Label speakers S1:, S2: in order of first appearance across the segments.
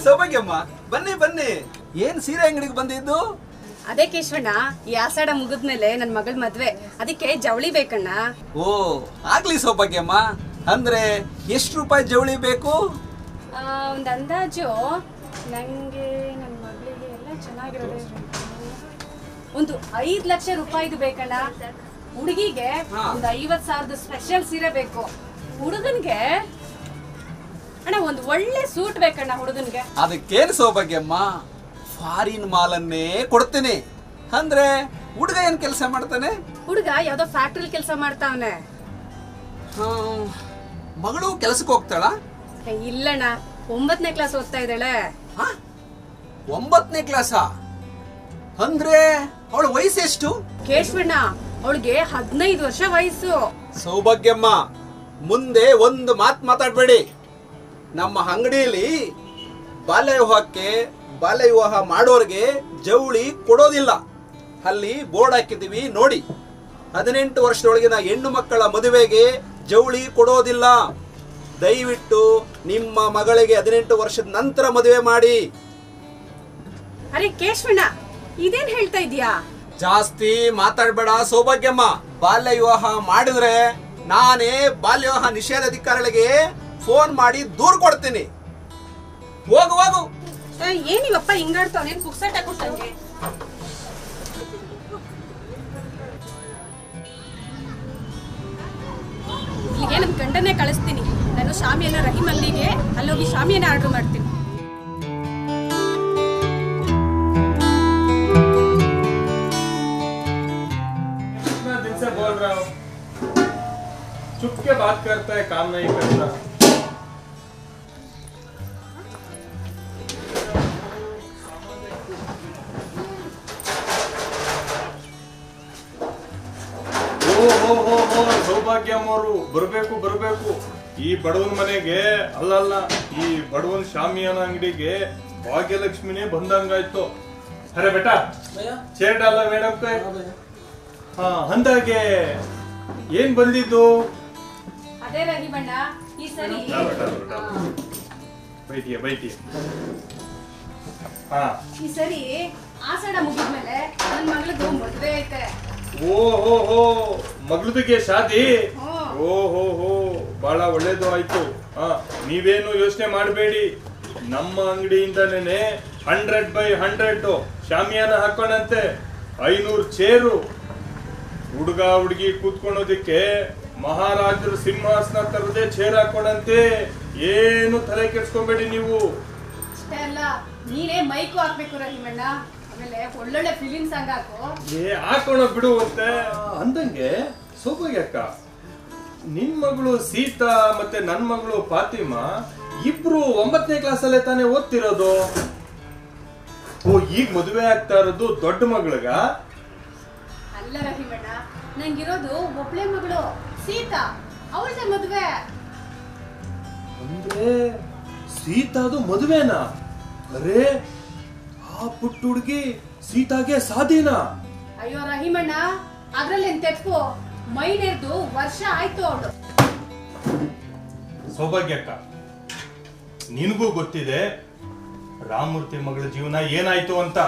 S1: ಸೌಭಾಗ್ಯಮ್ಮ, ಬನ್ನಿ ಬನ್ನಿ. ಏನ್ ಸೀರೆ ಅಂಗಡಿಗೆ ಬಂದಿದ್ದು?
S2: ಅದೇ ಕೇಶವಣ್ಣ, ಈ ಆಷಾಢ ಮುಗಿದ್ಮೇಲೆ ನನ್ ಮಗಳ ಮದ್ವೆ, ಅದಕ್ಕೆ ಜವಳಿ ಬೇಕಣ್ಣ.
S1: ಓ ಆಗ್ಲಿ ಸೌಭಾಗ್ಯಮ್ಮ. ಅಂದ್ರೆ ಎಷ್ಟು ರೂಪಾಯಿ ಜವಳಿ ಬೇಕು?
S2: ಒಂದ್ ಅಂದಾಜು ನಂಗೆ ನನ್ ಮಗಳಿಗೆ ಎಲ್ಲ ಚೆನ್ನಾಗಿರೋದೇ ಒಂದು 5 ಲಕ್ಷ ರೂಪಾಯಿದು ಬೇಕಣ್ಣ. ಹುಡುಗಿಗೆ ಒಂದು 50,000 ಸ್ಪೆಷಲ್ ಸೀರೆ ಬೇಕು. ಹುಡುಗನ್ಗೆ ಅಣ್ಣ ಒಂದು ಒಳ್ಳೆ ಸೂಟ್ ಬೇಕಣ್ಣ ಹುಡುಗನ್ಗೆ.
S1: ಅದಕ್ಕೇನು ಸೌಭಾಗ್ಯಮ್ಮ, ಫಾರಿನ್ ಮಾಲನ್ನೇ ಕೊಡ್ತೀನಿ. ಅಂದ್ರೆ ಹುಡುಗ ಏನ್ ಕೆಲಸ ಮಾಡ್ತಾನೆ?
S2: ಹುಡುಗ ಯಾವ್ದೋ ಫ್ಯಾಕ್ಟ್ರಿ ಕೆಲಸ ಮಾಡ್ತಾವನೆ.
S1: ಮಗಳು ಕೆಲಸಕ್ಕೆ ಹೋಗ್ತಾಳ?
S2: ಇಲ್ಲಣ್ಣ, 9ನೇ ಕ್ಲಾಸ್ ಓದ್ತಾ ಇದ್ದಾಳೆ.
S1: 9ನೇ ಕ್ಲಾಸಾ? ಅಂದ್ರೆ ಅವಳ ವಯಸ್ಸು ಎಷ್ಟು?
S2: ಕೇಶವಣ್ಣ, ಅವಳಿಗೆ 15 ವರ್ಷ ವಯಸ್ಸು.
S1: ಸೌಭಾಗ್ಯಮ್ಮ, ಮುಂದೆ ಒಂದು ಮಾತು ಮಾತಾಡ್ಬೇಡಿ. ನಮ್ಮ ಅಂಗಡಿಯಲ್ಲಿ ಬಾಲ್ಯ ವಿವಾಹ ಮಾಡೋರ್ಗೆ ಜವಳಿ ಕೊಡೋದಿಲ್ಲ. ಅಲ್ಲಿ ಬೋರ್ಡ್ ಹಾಕಿದೀವಿ ನೋಡಿ. 18 ವರ್ಷದೊಳಗಿನ ಹೆಣ್ಣು ಮಕ್ಕಳ ಮದುವೆಗೆ ಜವಳಿ ಕೊಡೋದಿಲ್ಲ. ದಯವಿಟ್ಟು ನಿಮ್ಮ ಮಗಳಿಗೆ 18 ವರ್ಷದ ನಂತರ ಮದುವೆ ಮಾಡಿ.
S2: ಅರೆ ಕೇಶವಣ್ಣ, ಇದೇನ್ ಹೇಳ್ತಾ ಇದೀಯಾ?
S1: ಜಾಸ್ತಿ ಮಾತಾಡ್ಬೇಡ ಸೌಭಾಗ್ಯಮ್ಮ. ಬಾಲ್ಯ ವಿವಾಹ ಮಾಡಿದ್ರೆ ನಾನೇ ಬಾಲ್ಯ ವಿವಾಹ ನಿಷೇಧಾಧಿಕಾರಿಗಳಿಗೆ ಫೋನ್ ಮಾಡಿ ದೂರು ಕೊಡ್ತೀನಿ. ಹೋಗು ಹೋಗು.
S2: ಏನಿವಪ್ಪ ಹಿಂಗಾಡ್ತಾವ? ನೀನ್ ಪುಕ್ಸಟ ಕೊಟ್ಟಂಗೆ. ಇಲ್ಲಿಗೆ ನಮ್ ಗಂಡನ್ನೇ ಕಳಿಸ್ತೀನಿ. ನಾನು ಶಾಮಿಯಾನ ರಹೀಮ್ ಅಂಗಡಿಗೆ ಅಲ್ಲೋಗಿ ಶಾಮಿಯಾನ ಆರ್ಡರ್ ಮಾಡ್ತೀನಿ.
S3: बोल रहा हूँ, चुप के बात करता है, काम नहीं करता. ಸೌಭಾಗ್ಯಮ್ಮವರು ಬರಬೇಕು. ಈ ಬಡವನ ಮನೆಗೆ ಅಲ್ಲ, ಈ ಬಡವನ ಶಾಮಿಯಾನ ಅಂಗಡಿಗೆ ಭಾಗ್ಯಲಕ್ಷ್ಮಿನೇ ಬಂದಂಗಾಯ್ತು. ಅರೆ ಬೇಟಾ, ಚೇರ್ ಡಾಲ ಮೇಡಮ್ ಕೈ. ಅಂದಾಗೆ ಏನ್ ಬಂದಿದ್ದು?
S2: ಅದೇ ರಹೀಮಣ್ಣ, ಈ ಸರಿ ಈ ಸರಿ ಆಷಾಢ ಮುಗಿದ್ಮೇಲೆ ನನ್ನ ಮಗಳದ್ದು ಮದುವೆ ಐತೆ.
S3: ಓಹೋ, ಮಗಳದಿಗೆ ಶಾದಿ? ಓಹೋ, ಬಹಳ ಒಳ್ಳೇದು ಆಯ್ತು. ನೀವೇನು ಯೋಚನೆ ಮಾಡಬೇಡಿ. ನಮ್ಮ ಅಂಗಡಿಯಿಂದನೇ 100/100 ಶಾಮಿಯಾನ ಹಾಕೋಣಂತೆ. 500 ಚೇರು. ಹುಡುಗ ಹುಡುಗಿ ಕೂತ್ಕೊಳ್ಳೋದಿಕ್ಕೆ ಮಹಾರಾಜರು ಸಿಂಹಾಸನ ತರದೇ ಚೇರ್ ಹಾಕೊಂಡಂತೆ. ಏನು ತಲೆ ಕೆಡ್ಸ್ಕೊಬೇಡಿ ನೀವು.
S2: ಅಷ್ಟೇ ಅಲ್ಲ, ನೀನೇ ಮೈಕು ಹಾಕ್ಬೇಕು ರಹೀಮಣ್ಣ. ಆಮೇಲೆ ಒಳ್ಳೊಳ್ಳೆ ಫಿಲಿಂ ಸಾಂಗ್ ಹಾಕು.
S3: ಹಾಕೋಣ ಬಿಡು ಅಂತೆ. ಅಂದಂಗೆ ಸೌಭಾಗ್ಯ ಅಕ್ಕ, ನಿನ್ ಮಗಳು ಸೀತಾ ಮತ್ತೆ ನನ್ ಮಗಳು ಫಾತಿಮಾ ಇಬ್ರು 9ನೇ ಕ್ಲಾಸಲ್ಲೇ ತಾನೇ ಓದ್ತಿರೋದು. ಈಗ ಮದುವೆ ಆಗ್ತಾ ಇರೋದು ದೊಡ್ಡ ಮಗಳಿಗ?
S2: ಅಲ್ಲ ರಹೀಮಣ್ಣ, ನಂಗಿರೋದು ಒಬ್ಳೆ ಮಗಳು ಸೀತಾ, ಅವಳದೇ ಮದುವೆ.
S3: ಅಂದ್ರೆ ಸೀತಾದು ಮದುವೆನಾ? ಅರೆ, ಆ ಪುಟ್ಟ ಹುಡುಗಿ ಸೀತಾಗೆ ಸಾಧಿನಾ?
S2: ಅಯ್ಯೋ ರಹೀಮಣ್ಣ, ಅದ್ರಲ್ಲಿ ತೆಪ್ಪು ಮೈನೇರ್ದು ವರ್ಷ ಆಯ್ತು ಅವಳು.
S3: ಸೌಭಾಗ್ಯಕ್ಕ, ನಿನಗೂ ಗೊತ್ತಿದೆ ರಾಮಮೂರ್ತಿ ಮಗಳ ಜೀವನ ಏನಾಯ್ತು ಅಂತ.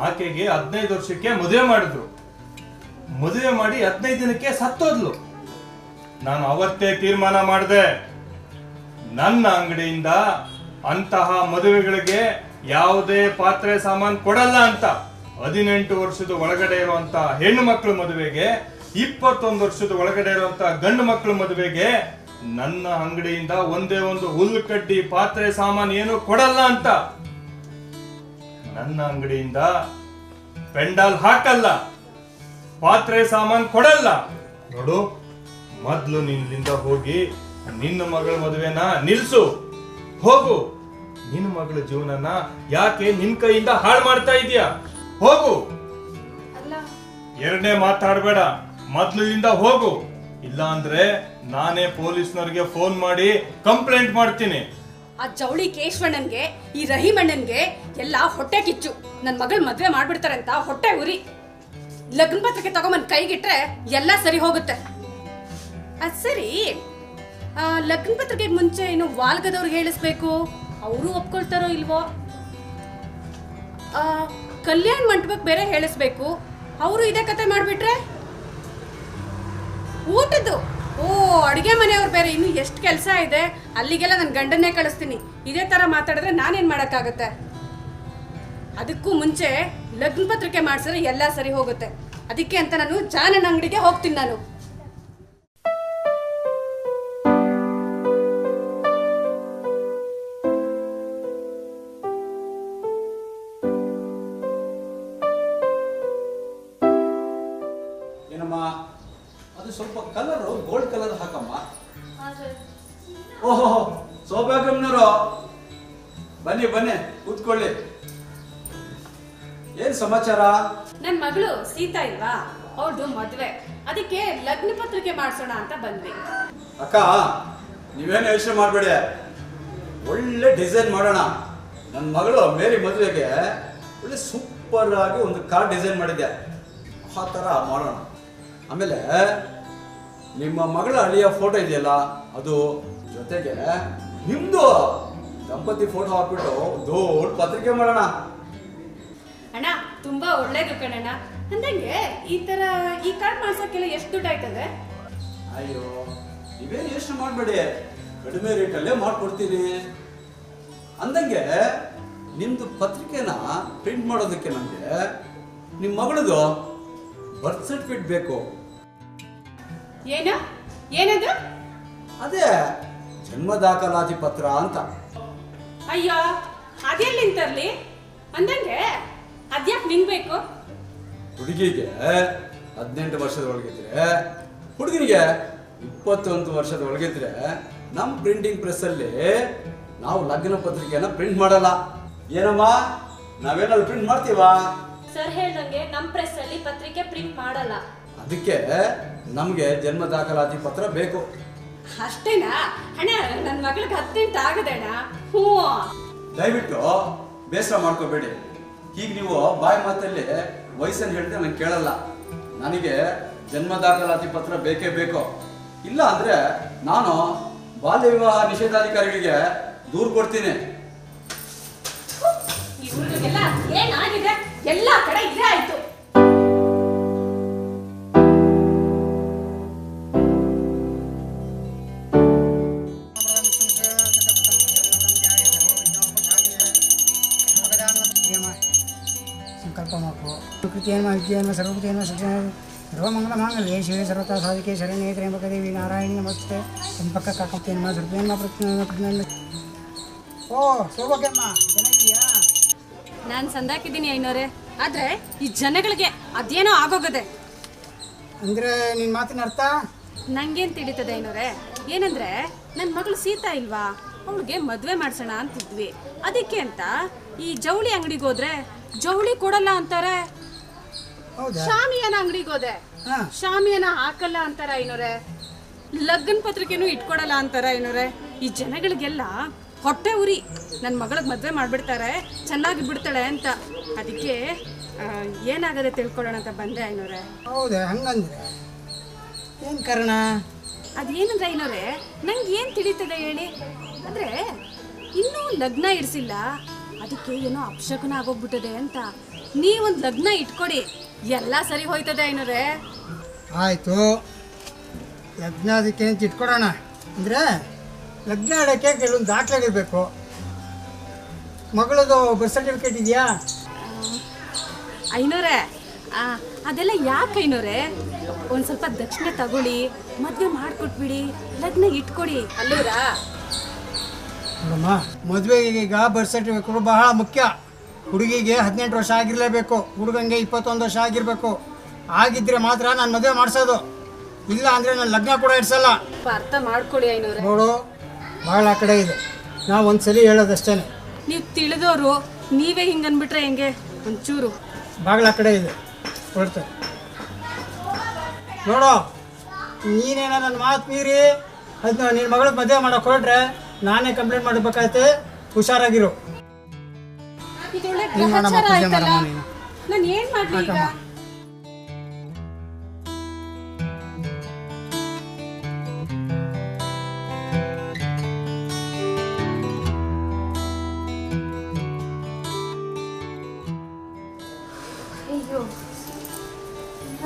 S3: ಆಕೆಗೆ 15 ವರ್ಷಕ್ಕೆ ಮದುವೆ ಮಾಡಿದ್ರು. ಮದುವೆ ಮಾಡಿ 15 ದಿನಕ್ಕೆ ಸತ್ತೋದ್ಲು. ನಾನು ಅವತ್ತೇ ತೀರ್ಮಾನ ಮಾಡಿದೆ, ನನ್ನ ಅಂಗಡಿಯಿಂದ ಅಂತಹ ಮದುವೆಗಳಿಗೆ ಯಾವುದೇ ಪಾತ್ರೆ ಸಾಮಾನು ಕೊಡಲ್ಲ ಅಂತ. 18 ವರ್ಷದ ಒಳಗಡೆ ಇರುವಂತ ಹೆಣ್ಣು ಮಕ್ಕಳ ಮದುವೆಗೆ, 21 ವರ್ಷದ ಒಳಗಡೆ ಇರುವಂತ ಗಂಡು ಮಕ್ಕಳ ಮದುವೆಗೆ ನನ್ನ ಅಂಗಡಿಯಿಂದ ಒಂದೇ ಒಂದು ಹುಲ್ಲು ಕಡ್ಡಿ ಪಾತ್ರೆ ಸಾಮಾನು ಏನು ಕೊಡಲ್ಲ ಅಂತ. ನನ್ನ ಅಂಗಡಿಯಿಂದ ಪೆಂಡಾಲ್ ಹಾಕಲ್ಲ, ಪಾತ್ರೆ ಸಾಮಾನು ಕೊಡಲ್ಲ. ನೋಡು, ಮೊದ್ಲು ನಿನ್ನಿಂದ ಹೋಗಿ ನಿನ್ನ ಮಗಳ ಮದುವೆನ ನಿಲ್ಸು. ಹೋಗು. ನಿನ್ನ ಮಗಳ ಜೀವನನ ಯಾಕೆ ನಿನ್ ಕೈಯಿಂದ ಹಾಳು ಮಾಡ್ತಾ ಇದೀಯಾ? ಹೋಗು. ಎರಡನೇ ಮಾತಾಡಬೇಡ, ಮೊದ್ಲಿಂದ ಹೋಗು. ಇಲ್ಲ ಅಂದ್ರೆ ನಾನೇ ಪೊಲೀಸ್ನವ್ರಿಗೆ ಫೋನ್ ಮಾಡಿ ಕಂಪ್ಲೇಂಟ್ ಮಾಡ್ತೀನಿ.
S2: ಆ ಜವಳಿ ಕೇಶವಣ್ಣನ್ಗೆ, ಈ ರಹೀಮಣ್ಣನ್ಗೆ ಎಲ್ಲ ಹೊಟ್ಟೆ ಕಿಚ್ಚು. ನನ್ ಮಗಳ ಮದ್ವೆ ಮಾಡ್ಬಿಡ್ತಾರಂತ ಹೊಟ್ಟೆ ಉರಿ. ಲಗ್ನ ಪತ್ರಿಕೆ ತಗೊಂಬಂದ್ ಕೈಗಿಟ್ರೆ ಎಲ್ಲ ಸರಿ ಹೋಗುತ್ತೆ. ಅದ್ ಸರಿ, ಲಗ್ನ ಪತ್ರಿಕೆಗೆ ಮುಂಚೆ ಇನ್ನು ವಾಲ್ಗದವ್ರಿಗೆ ಹೇಳಿಸ್ಬೇಕು. ಅವರು ಒಪ್ಕೊಳ್ತಾರೋ ಇಲ್ವೋ. ಕಲ್ಯಾಣ ಮಂಟಪಕ್ಕೆ ಬೇರೆ ಹೇಳಿಸ್ಬೇಕು, ಅವರು ಇದೇ ಕತೆ ಮಾಡಿಬಿಟ್ರೆ. ಊಟದ್ದು ಅಡುಗೆ ಮನೆಯವ್ರು ಬೇರೆ ಇನ್ನು ಎಷ್ಟು ಕೆಲಸ ಇದೆ. ಅಲ್ಲಿಗೆಲ್ಲ ನನ್ನ ಗಂಡನ್ನೇ ಕಳಿಸ್ತೀನಿ. ಇದೇ ಥರ ಮಾತಾಡಿದ್ರೆ ನಾನೇನು ಮಾಡೋಕ್ಕಾಗತ್ತೆ. ಅದಕ್ಕೂ ಮುಂಚೆ ಲಗ್ನ ಪತ್ರಿಕೆ ಮಾಡಿಸಿದ್ರೆ ಎಲ್ಲ ಸರಿ ಹೋಗುತ್ತೆ. ಅದಕ್ಕೆ ಅಂತ ನಾನು ಜಾನನ ಅಂಗಡಿಗೆ ಹೋಗ್ತೀನಿ. ನಾನು
S1: ಏನಮ್ಮ, ಅದು ಸ್ವಲ್ಪ ಕಲರು ಗೋಲ್ಡ್ ಕಲರ್ ಹಾಕಮ್ಮ. ಓಹೋ, ಸೌಭಾಗ್ಯಮ್ನವರು ಬನ್ನಿ ಬನ್ನಿ, ಕೂತ್ಕೊಳ್ಳಿ. ಏನ್ ಸಮಾಚಾರ?
S2: ನನ್ನ ಮಗಳು ಸೀತಾ ಇಲ್ವಾ, ಅವಳದು ಮದ್ವೆ. ಅದಕ್ಕೆ ಲಗ್ನ ಪತ್ರಿಕೆ ಮಾಡಿಸೋಣ ಅಂತ ಬಂದ್ವಿ.
S1: ಅಕ್ಕ, ನೀವೇನು ಯೋಚನೆ ಮಾಡಬೇಡಿ, ಒಳ್ಳೆ ಡಿಸೈನ್ ಮಾಡೋಣ. ನನ್ನ ಮಗಳು ಮೇರಿ ಮದುವೆಗೆ ಒಳ್ಳೆ ಸೂಪರ್ ಆಗಿ ಒಂದು ಕಾರ್ ಡಿಸೈನ್ ಮಾಡಿದ್ದೆ, ಆ ಥರ ಮಾಡೋಣ. ಆಮೇಲೆ ನಿಮ್ಮ ಮಗಳ ಅಳಿಯ ಫೋಟೋ ಇದೆಯಲ್ಲ, ಅದು ಜೊತೆಗೆ ನಿಮ್ದು ದಂಪತಿ ಫೋಟೋ ಹಾಕ್ಬಿಟ್ಟು ದೊಡ್ಡ ಪತ್ರಿಕೆ ಮಾಡೋಣ.
S2: ಅಣ್ಣ ತುಂಬಾ ಒಳ್ಳೇದು ಕಣಣ್ಣ. ಅಂದಂಗೆ ಈ ಕಾರ್ಡ್ ಮಾಡ್ಸೋಕ್ಕೆಲ್ಲ ಎಷ್ಟು ದುಡ್ಡು ಆಯ್ತದೆ?
S1: ಅಯ್ಯೋ, ನೀವೇನು ಯೋಚನೆ ಮಾಡಬೇಡಿ, ಕಡಿಮೆ ರೇಟಲ್ಲೇ ಮಾಡ್ಕೊಡ್ತೀನಿ. ಅಂದಂಗೆ ನಿಮ್ದು ಪತ್ರಿಕೆನ ಪ್ರಿಂಟ್ ಮಾಡೋದಕ್ಕೆ ನಮಗೆ ನಿಮ್ಮ ಮಗಳದು ಬರ್ತ್ ಸರ್ಟಿಫಿಕೇಟ್ ಬೇಕು.
S2: ಏನದು?
S1: ಅದೇ ಜನ್ಮ ದಾಖಲಾತಿ ಪತ್ರ ಅಂತ.
S2: ಅಯ್ಯೋ, ಅದೆಲ್ಲಿಂದ ತರ್ಲಿ? ಅಂದಂಗೆ ಅದ್ಯಾಕೆ ನಿಂಗೆ ಬೇಕು?
S1: ಹುಡುಗಿಗೆ 18 ವರ್ಷದ ಒಳಗಿದ್ರೆ, ಹುಡುಗನಿಗೆ 21 ವರ್ಷದ ಒಳಗಿದ್ರೆ ನಮ್ಮ ಪ್ರಿಂಟಿಂಗ್ ಪ್ರೆಸ್ ಅಲ್ಲಿ ನಾವು ಲಗ್ನ ಪತ್ರಿಕೆನ ಪ್ರಿಂಟ್ ಮಾಡಲ್ಲ. ಏನಮ್ಮ, ನಾವೇನಾದ್ರು ಪ್ರಿಂಟ್ ಮಾಡ್ತೀವಾ?
S4: ಸರ್ ಹೇಳ್ದಂಗೆ ನಮ್ಮ ಪ್ರೆಸ್ ಅಲ್ಲಿ ಪತ್ರಿಕೆ ಪ್ರಿಂಟ್ ಮಾಡಲ್ಲ.
S1: ಅದಕ್ಕೆ ನಮ್ಗೆ ಜನ್ಮ ದಾಖಲಾತಿ ಪತ್ರ ಬೇಕು.
S2: ಅಷ್ಟೇನಾ ಅಣ್ಣ? ನನ್ನ ಮಗಳಿಗೆ 18 ಆಗದಣ್ಣ. ಹ್ಞೂ,
S1: ದಯವಿಟ್ಟು ಬೇಸರ ಮಾಡ್ಕೋಬೇಡಿ. ಈಗ ನೀವು ಬಾಯಿ ಮಾತಲ್ಲಿ ವಯಸ್ಸನ್ನು ಹೇಳಿದ್ರೆ ನಂಗೆ ಕೇಳಲ್ಲ. ನನಗೆ ಜನ್ಮ ದಾಖಲಾತಿ ಪತ್ರ ಬೇಕೇ ಬೇಕು. ಇಲ್ಲ ಅಂದ್ರೆ ನಾನು ಬಾಲ್ಯ ವಿವಾಹ ನಿಷೇಧಾಧಿಕಾರಿಗಳಿಗೆ ದೂರು ಕೊಡ್ತೀನಿ.
S2: ಇವ್ರಿಗೆಲ್ಲ ಏನಾಗಿದೆ? ಎಲ್ಲ ಕಡೆ ಇದೇ ಆಯ್ತು.
S5: ಸಂಕಲ್ಪಮಾಪು ಸರ್ವಭೂತೇನ ಸರ್ವಮಂಗಲಮಾಂಗಲ್ಯೇ ಶಿವೇ ಸರ್ವತಾ ಸಾಧಿಕೆ ಶರಣ್ಯೇ ತ್ರ್ಯಂಬಕೆ ದೇವಿ ನಾರಾಯಣಿ ನಮಸ್ತೆ. ಪಕ್ಕ ಕಾಕತ್ತೇನ್ಮ ಸರ್ಪೇನ್ಮ ಪ್ರಜ್ಞಾನ. ಓ ಸೌಭಾಗ್ಯಮ್ಮ, ಚೆನ್ನಾಗಿದೆಯಾ?
S2: ನಾನು ಸಂದಾಕಿದ್ದೀನಿ ಐನೋರೆ. ಆದ್ರೆ ಈ ಜನಗಳಿಗೆ ಅದೇನೋ ಆಗೋಗದೆ.
S5: ಅಂದರೆ ನಿನ್ನ ಮಾತಿನ ಅರ್ಥ
S2: ನಂಗೇನು ತಿಳಿತದೆ ಐನೋರೆ? ಏನಂದ್ರೆ ನನ್ನ ಮಗಳು ಸೀತಾ ಇಲ್ವಾ, ಅವಳಿಗೆ ಮದುವೆ ಮಾಡ್ಸೋಣ ಅಂತಿದ್ವಿ. ಅದಕ್ಕೆ ಅಂತ ಈ ಜವಳಿ ಅಂಗಡಿಗೆ ಹೋದ್ರೆ ಜವಳಿ ಕೊಡಲ್ಲ ಅಂತಾರೆ.
S5: ಹೌದಾ?
S2: ಶಾಮಿಯಾನ ಅಂಗಡಿಗೆ ಹೋದೆ, ಶಾಮಿಯಾನ ಹಾಕಲ್ಲ ಅಂತಾರ ಐನೋರೆ. ಲಗ್ನ ಪತ್ರಿಕೆನೂ ಇಟ್ಕೊಡಲ್ಲ ಅಂತಾರ ಐನೋರೆ. ಈ ಜನಗಳಿಗೆಲ್ಲ ಹೊಟ್ಟೆ ಉರಿ. ನನ್ನ ಮಗಳಿಗೆ ಮದುವೆ ಮಾಡಿಬಿಡ್ತಾರೆ, ಚೆನ್ನಾಗಿ ಬಿಡ್ತಾಳೆ ಅಂತ. ಅದಕ್ಕೆ ಏನಾಗದೆ ತಿಳ್ಕೊಳ್ಳೋಣ ಅಂತ ಬಂದೆ ಐನೋರೆ.
S5: ಹೌದಾ? ಹಂಗಂದ್ರೆ ಏನು ಕಾರಣ?
S2: ಅದೇನಂದ್ರೆ ಐನೋರೆ, ನಂಗೆ ಏನು ತಿಳಿತದೆ ಹೇಳಿ? ಅಂದರೆ ಇನ್ನೂ ಲಗ್ನ ಇರಿಸಿಲ್ಲ, ಅದಕ್ಕೆ ಏನೋ ಅಪಶಕುನ ಆಗೋಗ್ಬಿಟ್ಟದೆ ಅಂತ. ನೀವೊಂದು ಲಗ್ನ ಇಟ್ಕೊಡಿ, ಎಲ್ಲ ಸರಿ ಹೋಯ್ತದೆ ಐನೋರೆ.
S5: ಆಯಿತು, ಲಗ್ನ ಅದಕ್ಕೆ ಅಂತ ಇಟ್ಕೊಡೋಣ. ಅಂದರೆ ಲಗ್ನ ಆಡೋಕ್ಕೆ ಕೆಲವೊಂದು ದಾಖಲೆಗಳಿರಬೇಕು. ಮಗಳದು ಬರ್ತ್ ಸರ್ಟಿಫಿಕೇಟ್ ಇದೆಯಾ?
S2: ಐನೋರೆ, ಅದೆಲ್ಲ ಯಾಕೆ ಐನೋರೆ? ಒಂದು ಸ್ವಲ್ಪ ದಕ್ಷಿಣೆ ತಗೊಳ್ಳಿ, ಮದುವೆ ಮಾಡಿಕೊಟ್ಬಿಡಿ, ಲಗ್ನ ಇಟ್ಕೊಡಿ. ಅಲ್ಲೂರಾ
S5: ನೋಡಮ್ಮ, ಮದುವೆಗೆ ಈಗ ಬರ್ತ್ ಸರ್ಟಿಫಿಕೇಟ್ ಬಹಳ ಮುಖ್ಯ. ಹುಡುಗಿಗೆ 18 ವರ್ಷ ಆಗಿರಲೇಬೇಕು, ಹುಡುಗಂಗೆ 21 ವರ್ಷ ಆಗಿರಬೇಕು. ಆಗಿದ್ದರೆ ಮಾತ್ರ ನಾನು ಮದುವೆ ಮಾಡಿಸೋದು. ಇಲ್ಲ ಅಂದರೆ ನಾನು ಲಗ್ನ ಕೂಡ ಇಡ್ಸಲ್ಲ.
S2: ಅರ್ಥ ಮಾಡ್ಕೊಳ್ಳಿ ಐನೋರೆ.
S5: ನೋಡು, ಭಾಳ ಕಡೆ ಇದೆ, ನಾವು ಒಂದು ಸಲ ಹೇಳೋದಷ್ಟೇ.
S2: ನೀವು ತಿಳಿದವರು ನೀವೇ ಹಿಂಗೆ ಅಂದ್ಬಿಟ್ರೆ ಹೆಂಗೆ? ಒಂಚೂರು
S5: ಬಾಗಿಲ ಕಡೆ ಇದೆ, ಹೊರಡ್ತಾರೆ. ನೋಡು, ನೀನೇನ ನನ್ನ ಮಾತು ಮೀರಿ ಅದನ್ನ ನಿನ್ನ ಮಗಳಿಗೆ ಮದುವೆ ಮಾಡೋಕೆ ಹೊರಟ್ರೆ ನಾನೇ ಕಂಪ್ಲೇಂಟ್ ಮಾಡಬೇಕಾಯ್ತೆ. ಹುಷಾರಾಗಿರು.
S2: ಇದೊಳ್ಳೆ
S5: ನೀನು ಮಾಡಮ್ಮ,
S2: ಗ್ರಹಚಾರ
S5: ಪೂಜೆ
S2: ಆಯ್ತಲ್ಲ.
S5: ಮಾಡಮ್ಮ ನೀನು.
S2: ನಾನು ಏನು ಮಾಡಲಿ ಈಗ?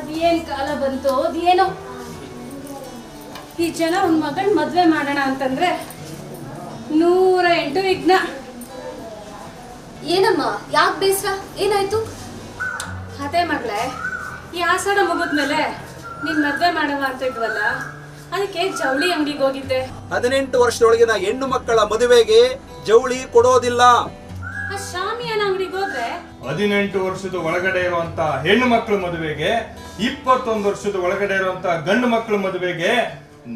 S2: ಅದೇನ್ ಕಾಲ ಬಂತು ಅದೇನೋ. ಈ ಜನ ಒಂದ್ ಮಗಳ್ ಮದ್ವೆ ಮಾಡೋಣ ಅಂತಂದ್ರೆ 108 ವಿಘ್ನ.
S4: ಏನಮ್ಮ ಯಾಕೆ ಬೇಸರ, ಏನಾಯ್ತು?
S2: ಅದೇ ಮಗಳೇ, ಈ ಆಷಾಢ ಮುಗಿದ್ಮೇಲೆ ನಿನ್ ಮದ್ವೆ ಮಾಡವ ಅಂತ ಇದ್ವಲ್ಲ, ಅದಕ್ಕೆ ಜವಳಿ ಅಂಗಡಿಗೆ ಹೋಗಿದ್ದೆ.
S1: 18 ವರ್ಷದೊಳಗಿನ ಹೆಣ್ಣು ಮಕ್ಕಳ ಮದುವೆಗೆ ಜವಳಿ ಕೊಡೋದಿಲ್ಲ.
S2: ಆ ಶಾಮಿಯಾನ ಅಂಗಡಿಗೆ ಹೋದ್ರೆ
S3: 18 ವರ್ಷದ ಒಳಗಡೆ ಇರುವಂತ ಹೆಣ್ಣು ಮಕ್ಕಳ ಮದುವೆಗೆ, 21 ವರ್ಷದ ಒಳಗಡೆ ಇರುವಂತ ಗಂಡು ಮಕ್ಕಳ ಮದುವೆಗೆ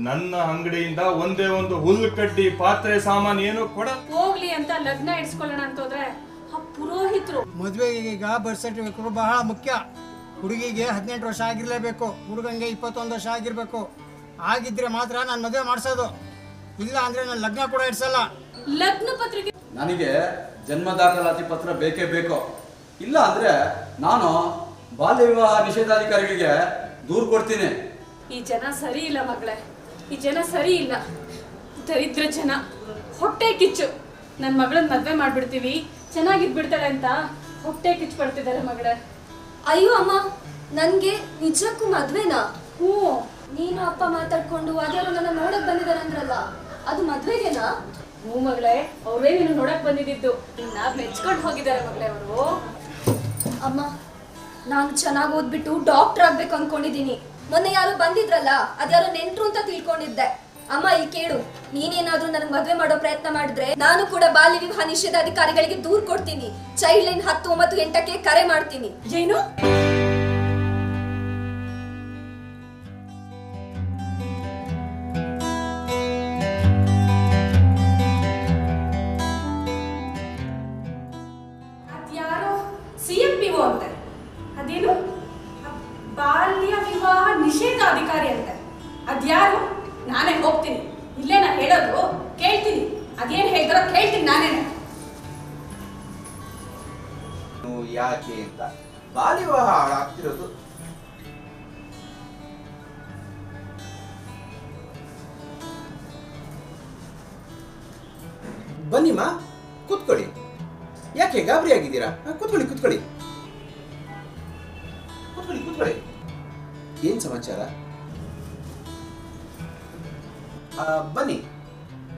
S3: ನನ್ನ ಅಂಗಡಿಯಿಂದ ಒಂದೇ ಒಂದು ಹುಲ್ಲು ಕಡ್ಡಿ ಪಾತ್ರೆ ಸಾಮಾನು ಏನು ಕೊಡ
S2: ಹೋಗ್ಲಿ ಅಂತ ಲಗ್ನ ಇಡ್ಸ್ಕೊಳ್ಳೋಣ ಅಂತ ಹೋದ್ರೆ ಆ ಪುರೋಹಿತರು
S5: ಮದುವೆಗೆ ಈಗ ಬರ್ತ್ ಸರ್ಟಿಫಿಕೇಟ್ ಬಹಳ ಮುಖ್ಯ. ಹುಡುಗಿಗೆ 18 ವರ್ಷ ಆಗಿರಲೇಬೇಕು, ಹುಡುಗಂಗೆ 21 ವರ್ಷ ಆಗಿರಬೇಕು. ಆಗಿದ್ರೆ ಮಾತ್ರ ನಾನು ಮದುವೆ ಮಾಡಿಸೋದು, ಇಲ್ಲ ಅಂದರೆ ನಾನು ಲಗ್ನ ಕೂಡ ಇಡ್ಸಲ್ಲ.
S2: ಲಗ್ನ ಪತ್ರಿಕೆ
S6: ನನಗೆ ಜನ್ಮ ದಾಖಲಾತಿ ಪತ್ರ ಬೇಕೇ ಬೇಕು, ಇಲ್ಲ ಅಂದ್ರೆ ನಾನು ಬಾಲ್ಯ ವಿವಾಹ ನಿಷೇಧಾಧಿಕಾರಿಗಳಿಗೆ ದೂರು ಕೊಡ್ತೀನಿ.
S2: ಈ ಜನ ಸರಿ ಇಲ್ಲ ಮಗಳೇ, ಈ ಜನ ಸರಿ ಇಲ್ಲ. ದರಿದ್ರ ಜನ, ಹೊಟ್ಟೆ ಕಿಚ್ಚು. ನನ್ನ ಮಗಳನ್ನ ಮದ್ವೆ ಮಾಡ್ಬಿಡ್ತೀವಿ, ಚೆನ್ನಾಗಿದ್ಬಿಡ್ತಾಳೆ ಅಂತ ಹೊಟ್ಟೆ ಕಿಚ್ಚು ಪಡ್ತಿದ್ದಾರೆ ಮಗಳೇ.
S4: ಅಯ್ಯೋ ಅಮ್ಮ, ನನ್ಗೆ ನಿಜಕ್ಕೂ ಮದ್ವೆನಾ?
S2: ಹ್ಞೂ,
S4: ನೀನು ಅಪ್ಪ ಮಾತಾಡ್ಕೊಂಡು ಅದ್ಯಾರು ನನ್ನ ನೋಡಕ್ ಬಂದಿದ್ದಾರೆ ಅಂದ್ರಲ್ಲ, ಅದು ಮದ್ವೆಗೆನಾ?
S2: ಹ್ಞೂ ಮಗಳೇ, ಅವ್ರೇ ನೀನು ನೋಡಕ್ ಬಂದಿದ್ದು, ನಿನ್ನ ಮೆಚ್ಕೊಂಡು ಹೋಗಿದ್ದಾರೆ ಮಗಳೇ ಅವರು.
S4: ಅಮ್ಮ, ನಾನು ಚೆನ್ನಾಗಿ ಓದ್ಬಿಟ್ಟು ಡಾಕ್ಟರ್ ಆಗ್ಬೇಕು ಅನ್ಕೊಂಡಿದೀನಿ. ಮೊನ್ನೆ ಯಾರೋ ಬಂದಿದ್ರಲ್ಲ, ಅದ್ಯಾರೋ ನೆಂಟ್ರು ಅಂತ ತಿಳ್ಕೊಂಡಿದ್ದೆ. ಅಮ್ಮ ಇಲ್ಲಿ ಕೇಳು, ನೀನೇನಾದ್ರೂ ನನಗೆ ಮದ್ವೆ ಮಾಡೋ ಪ್ರಯತ್ನ ಮಾಡಿದ್ರೆ ನಾನು ಕೂಡ ಬಾಲ್ಯ ವಿವಾಹ ನಿಷೇಧಾಧಿಕಾರಿಗಳಿಗೆ ದೂರು ಕೊಡ್ತೀನಿ. ಚೈಲ್ಡ್ ಲೈನ್ 10, 9, 8ಕ್ಕೆ ಕರೆ ಮಾಡ್ತೀನಿ.
S2: ಏನು? ಅದ್ಯಾರೋ CMPO ಅಂತೆ, ಅದೇನು ಬಾಲ್ಯ ವಿವಾಹ ನಿಷೇಧಾಧಿಕಾರಿ ಅಂತೆ. ಅದ್ಯಾರು? ನಾನೇ ಹೋಗ್ತೀನಿ, ಇಲ್ಲೇ ನಾನು ಹೇಳೋದು ಕೇಳ್ತೀನಿ, ಅದೇನು ಹೇಳ್ತಾರೋ ಕೇಳ್ತೀನಿ ನಾನೇನೆ.
S1: ಯಾಕೆ ಅಂತ ಬಾಲ್ಯ ವಿವಾಹ ಹಾಳಾಗ್ತಿರೋದು ಬನ್ನಿಮ್ಮ, ಕೂತ್ಕೊಳ್ಳಿ. ಯಾಕೆ ಗಾಬರಿ ಆಗಿದ್ದೀರಾ? ಕೂತ್ಕೊಳ್ಳಿ ಕೂತ್ಕೊಳ್ಳಿ ಕೂತ್ಕೊಳ್ಳಿ ಕೂತ್ಕೊಳ್ಳಿ. ಏನ್ ಸಮಾಚಾರ? ಬನ್ನಿ,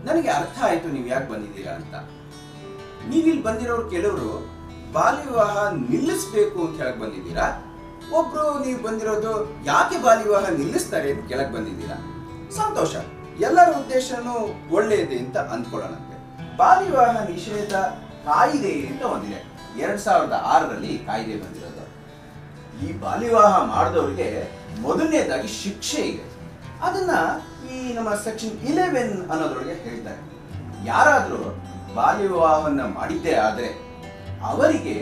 S1: ನನಗೆ ಅರ್ಥ ಆಯ್ತು ನೀವು ಯಾಕೆ ಬಂದಿದ್ದೀರಾ ಅಂತ. ನೀವಿಲ್ಲಿ ಬಂದಿರೋರು ಕೆಲವರು ಬಾಲ್ಯ ವಿವಾಹ ನಿಲ್ಲಿಸ್ಬೇಕು ಅಂತ ಹೇಳಕ್ ಬಂದಿದ್ದೀರಾ, ಒಬ್ರು ನೀವು ಬಂದಿರೋದು ಯಾಕೆ ಬಾಲ್ಯ ವಿವಾಹ ನಿಲ್ಲಿಸ್ತಾರೆ ಅಂತ ಕೇಳಕ್ ಬಂದಿದ್ದೀರಾ. ಸಂತೋಷ, ಎಲ್ಲರ ಉದ್ದೇಶನೂ ಒಳ್ಳೆಯದೇ ಅಂತ ಅಂದ್ಕೊಳ್ಳೋಣಂತೆ. ಬಾಲ್ಯ ವಿವಾಹ ನಿಷೇಧ ಕಾಯಿದೆ ಅಂತ ಒಂದಿದೆ, 2006ರಲ್ಲಿ ಕಾಯ್ದೆ ಬಂದಿರೋದು. ಈ ಬಾಲ್ಯ ವಿವಾಹ ಮಾಡಿದವರಿಗೆ ಮೊದಲನೇದಾಗಿ ಶಿಕ್ಷೆ ಇದೆ. ಅದನ್ನ ಈ ನಮ್ಮ ಸೆಕ್ಷನ್ 11 ಅನ್ನೋದ್ರೊಳಗೆ ಹೇಳ್ತಾರೆ. ಯಾರಾದ್ರೂ ಬಾಲ್ಯ ವಿವಾಹವನ್ನ ಮಾಡಿದ್ದೇ ಆದ್ರೆ ಅವರಿಗೆ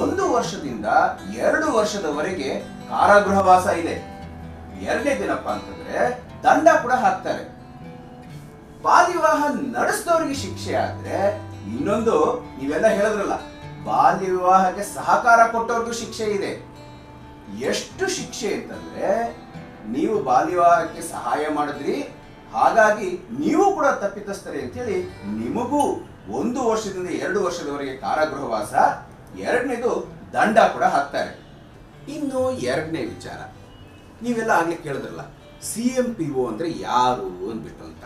S1: 1 ವರ್ಷದಿಂದ 2 ವರ್ಷದವರೆಗೆ ಕಾರಾಗೃಹವಾಸ ಇದೆ. ಎರಡನೇ ದಿನಪ್ಪ ಅಂತಂದ್ರೆ ದಂಡ ಕೂಡ ಹಾಕ್ತಾರೆ. ಬಾಲ್ಯ ವಿವಾಹ ನಡೆಸಿದವರಿಗೆ ಶಿಕ್ಷೆ ಆದ್ರೆ ಇನ್ನೊಂದು, ನೀವೆಲ್ಲ ಹೇಳಿದ್ರಲ್ಲ, ಬಾಲ್ಯ ವಿವಾಹಕ್ಕೆ ಸಹಕಾರ ಕೊಟ್ಟವ್ರಿಗೂ ಶಿಕ್ಷೆ ಇದೆ. ಎಷ್ಟು ಶಿಕ್ಷೆ ಅಂತಂದ್ರೆ, ನೀವು ಬಾಲ್ಯ ವಿವಾಹಕ್ಕೆ ಸಹಾಯ ಮಾಡಿದ್ರಿ, ಹಾಗಾಗಿ ನೀವು ಕೂಡ ತಪ್ಪಿತಸ್ಥರೆ ಅಂತೇಳಿ ನಿಮಗೂ 1 ವರ್ಷದಿಂದ 2 ವರ್ಷದವರೆಗೆ ಕಾರಾಗೃಹವಾಸ, ಎರಡನೇದು ದಂಡ ಕೂಡ ಹಾಕ್ತಾರೆ. ಇನ್ನು ಎರಡನೇ ವಿಚಾರ, ನೀವೆಲ್ಲ ಆಗ್ಲೇ ಕೇಳಿದ್ರಲ್ಲ CMPO ಅಂದ್ರೆ ಯಾರು ಅಂದ್ಬಿಟ್ಟು ಅಂತ.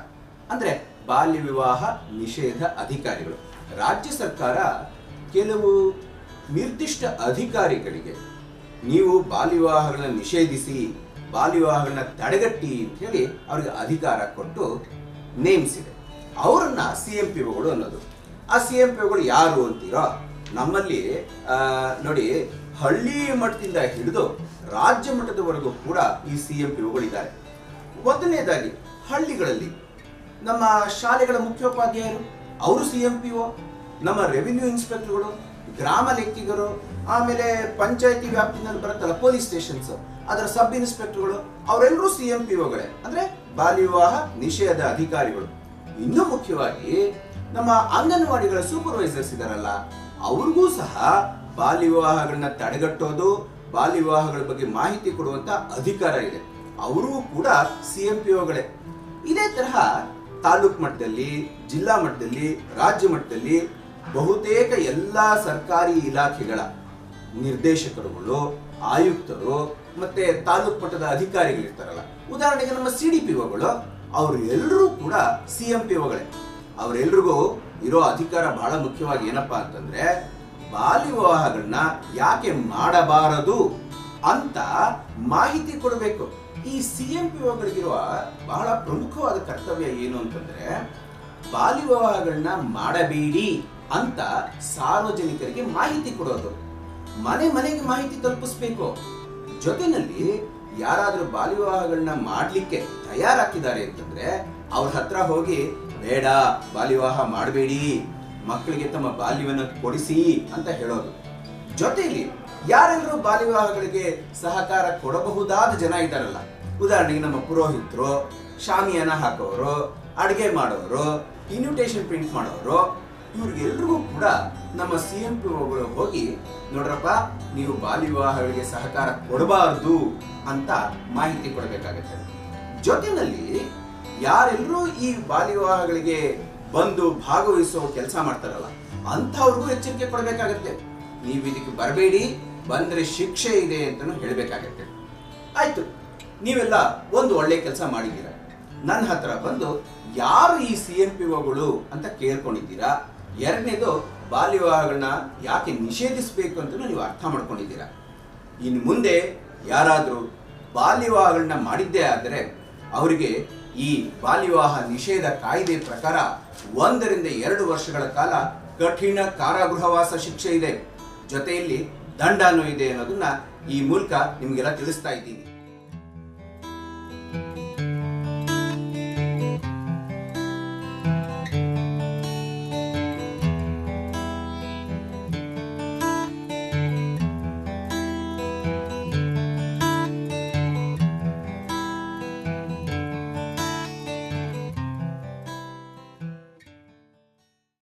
S1: ಅಂದ್ರೆ ಬಾಲ್ಯ ವಿವಾಹ ನಿಷೇಧ ಅಧಿಕಾರಿಗಳು. ರಾಜ್ಯ ಸರ್ಕಾರ ಕೆಲವು ನಿರ್ದಿಷ್ಟ ಅಧಿಕಾರಿಗಳಿಗೆ ನೀವು ಬಾಲ್ಯ ವಿವಾಹಗಳನ್ನ ನಿಷೇಧಿಸಿ, ಬಾಲ್ಯ ವಿವಾಹಗಳನ್ನ ತಡೆಗಟ್ಟಿ ಅಂತ ಹೇಳಿ ಅವ್ರಿಗೆ ಅಧಿಕಾರ ಕೊಟ್ಟು ನೇಮಿಸಿದೆ. ಅವರನ್ನ CMPOಗಳು ಅನ್ನೋದು. ಆ CMPOಗಳು ಯಾರು ಅಂತೀರೋ, ನಮ್ಮಲ್ಲಿ ನೋಡಿ, ಹಳ್ಳಿ ಮಟ್ಟದಿಂದ ಹಿಡಿದು ರಾಜ್ಯ ಮಟ್ಟದವರೆಗೂ ಕೂಡ ಈ CMPOಗಳಿದ್ದಾರೆ. ಮೊದಲನೇದಾಗಿ ಹಳ್ಳಿಗಳಲ್ಲಿ ನಮ್ಮ ಶಾಲೆಗಳ ಮುಖ್ಯೋಪಾಧ್ಯಾಯರು, ಅವರು CMPO. ನಮ್ಮ ರೆವಿನ್ಯೂ ಇನ್ಸ್ಪೆಕ್ಟರ್ಗಳು, ಗ್ರಾಮ ಲೆಕ್ಕಿಗರು, ಆಮೇಲೆ ಪಂಚಾಯತಿ ವ್ಯಾಪ್ತಿನಲ್ಲಿ ಬರುತ್ತಲ್ಲ ಪೊಲೀಸ್ ಸ್ಟೇಷನ್ಸ್, ಅದರ ಸಬ್ ಇನ್ಸ್ಪೆಕ್ಟರ್ಗಳು, ಅವರೆಲ್ಲರೂ CMPOಗಳೇ, ಅಂದ್ರೆ ಬಾಲ್ಯ ವಿವಾಹ ನಿಷೇಧ ಅಧಿಕಾರಿಗಳು. ಇನ್ನೂ ಮುಖ್ಯವಾಗಿ ನಮ್ಮ ಅಂಗನವಾಡಿಗಳ ಸೂಪರ್ವೈಸರ್ಸ್ ಇದಾರಲ್ಲ, ಅವ್ರಿಗೂ ಸಹ ಬಾಲ್ಯ ವಿವಾಹಗಳನ್ನ ತಡೆಗಟ್ಟೋದು, ಬಾಲ್ಯ ವಿವಾಹಗಳ ಬಗ್ಗೆ ಮಾಹಿತಿ ಕೊಡುವಂತ ಅಧಿಕಾರ ಇದೆ. ಅವರು ಕೂಡ CMPOಗಳೇ. ಇದೇ ತರಹ ತಾಲೂಕು ಮಟ್ಟದಲ್ಲಿ, ಜಿಲ್ಲಾ ಮಟ್ಟದಲ್ಲಿ, ರಾಜ್ಯ ಮಟ್ಟದಲ್ಲಿ ಬಹುತೇಕ ಎಲ್ಲ ಸರ್ಕಾರಿ ಇಲಾಖೆಗಳ
S7: ನಿರ್ದೇಶಕರುಗಳು, ಆಯುಕ್ತರು ಮತ್ತೆ ತಾಲೂಕು ಮಟ್ಟದ ಅಧಿಕಾರಿಗಳು ಇರ್ತಾರಲ್ಲ, ಉದಾಹರಣೆಗೆ ನಮ್ಮ CDPOಗಳು, ಅವರು ಎಲ್ಲರೂ ಕೂಡ CMPOಗಳೇ. ಅವರೆಲ್ರಿಗೂ ಇರೋ ಅಧಿಕಾರ ಬಹಳ ಮುಖ್ಯವಾಗಿ ಏನಪ್ಪಾ ಅಂತಂದ್ರೆ ಬಾಲ್ಯ ವಿವಾಹಗಳನ್ನ ಯಾಕೆ ಮಾಡಬಾರದು ಅಂತ ಮಾಹಿತಿ ಕೊಡಬೇಕು. ಈ CMPOಗಳಿಗಿರುವ ಬಹಳ ಪ್ರಮುಖವಾದ ಕರ್ತವ್ಯ ಏನು ಅಂತಂದ್ರೆ ಬಾಲ್ಯ ವಿವಾಹಗಳನ್ನ ಮಾಡಬೇಡಿ ಅಂತ ಸಾರ್ವಜನಿಕರಿಗೆ ಮಾಹಿತಿ ಕೊಡೋದು, ಮನೆ ಮನೆಗೆ ಮಾಹಿತಿ ತಲುಪಿಸ್ಬೇಕು. ಜೊತೆನಲ್ಲಿ ಯಾರಾದ್ರೂ ಬಾಲ್ಯ ವಿವಾಹಗಳನ್ನ ಮಾಡ್ಲಿಕ್ಕೆ ತಯಾರಾಗ್ತಿದ್ದಾರೆ ಅಂತಂದ್ರೆ ಅವ್ರ ಹತ್ರ ಹೋಗಿ ಬೇಡ ಬಾಲ್ಯ ವಿವಾಹ ಮಾಡಬೇಡಿ, ಮಕ್ಕಳಿಗೆ ತಮ್ಮ ಬಾಲ್ಯವನ್ನು ಕೊಡಿಸಿ ಅಂತ ಹೇಳೋದು. ಜೊತೆಯಲ್ಲಿ ಯಾರೆಲ್ಲರೂ ಬಾಲ್ಯ ವಿವಾಹಗಳಿಗೆ ಸಹಕಾರ ಕೊಡಬಹುದಾದ ಜನ ಇದ್ದಾರಲ್ಲ, ಉದಾಹರಣೆಗೆ ನಮ್ಮ ಪುರೋಹಿತರು, ಶಾಮಿಯಾನ ಹಾಕೋರು, ಅಡುಗೆ ಮಾಡೋರು, ಇನ್ವಿಟೇಷನ್ ಪ್ರಿಂಟ್ ಮಾಡೋರು, ಇವ್ರಿಗೆಲ್ರಿಗೂ ಕೂಡ ನಮ್ಮ CMPOಗಳು ಹೋಗಿ ನೋಡ್ರಪ್ಪ ನೀವು ಬಾಲ್ಯ ವಿವಾಹಗಳಿಗೆ ಸಹಕಾರ ಕೊಡಬಾರ್ದು ಅಂತ ಮಾಹಿತಿ ಕೊಡಬೇಕಾಗತ್ತೆ. ಜೊತೆನಲ್ಲಿ ಯಾರೆಲ್ಲರೂ ಈ ಬಾಲ್ಯ ವಿವಾಹಗಳಿಗೆ ಬಂದು ಭಾಗವಹಿಸೋ ಕೆಲಸ ಮಾಡ್ತಾರಲ್ಲ ಅಂಥವ್ರಿಗೂ ಎಚ್ಚರಿಕೆ ಕೊಡಬೇಕಾಗತ್ತೆ. ನೀವು ಇದಕ್ಕೆ ಬರಬೇಡಿ, ಬಂದ್ರೆ ಶಿಕ್ಷೆ ಇದೆ ಅಂತಾನು ಹೇಳಬೇಕಾಗತ್ತೆ. ಆಯ್ತು, ನೀವೆಲ್ಲ ಒಂದು ಒಳ್ಳೆ ಕೆಲಸ ಮಾಡಿದ್ದೀರಾ, ನನ್ನ ಹತ್ರ ಬಂದು ಯಾರು ಈ CMPOಗಳು ಅಂತ ಕೇಳ್ಕೊಂಡಿದ್ದೀರಾ. ಎರಡನೇದು ಬಾಲ್ಯ ವಿವಾಹಗಳನ್ನ ಯಾಕೆ ನಿಷೇಧಿಸಬೇಕು ಅಂತ ನೀವು ಅರ್ಥ ಮಾಡ್ಕೊಂಡಿದ್ದೀರಾ. ಇನ್ನು ಮುಂದೆ ಯಾರಾದರೂ ಬಾಲ್ಯ ವಿವಾಹಗಳನ್ನ ಮಾಡಿದ್ದೇ ಆದರೆ ಅವರಿಗೆ ಈ ಬಾಲ್ಯ ವಿವಾಹ ನಿಷೇಧ ಕಾಯ್ದೆ ಪ್ರಕಾರ 1 ರಿಂದ 2 ವರ್ಷಗಳ ಕಾಲ ಕಠಿಣ ಕಾರಾಗೃಹವಾಸ ಶಿಕ್ಷೆ ಇದೆ, ಜೊತೆಯಲ್ಲಿ ದಂಡನೂ ಇದೆ ಅನ್ನೋದನ್ನ ಈ ಮೂಲಕ ನಿಮಗೆಲ್ಲ ತಿಳಿಸ್ತಾ ಇದ್ದೀನಿ.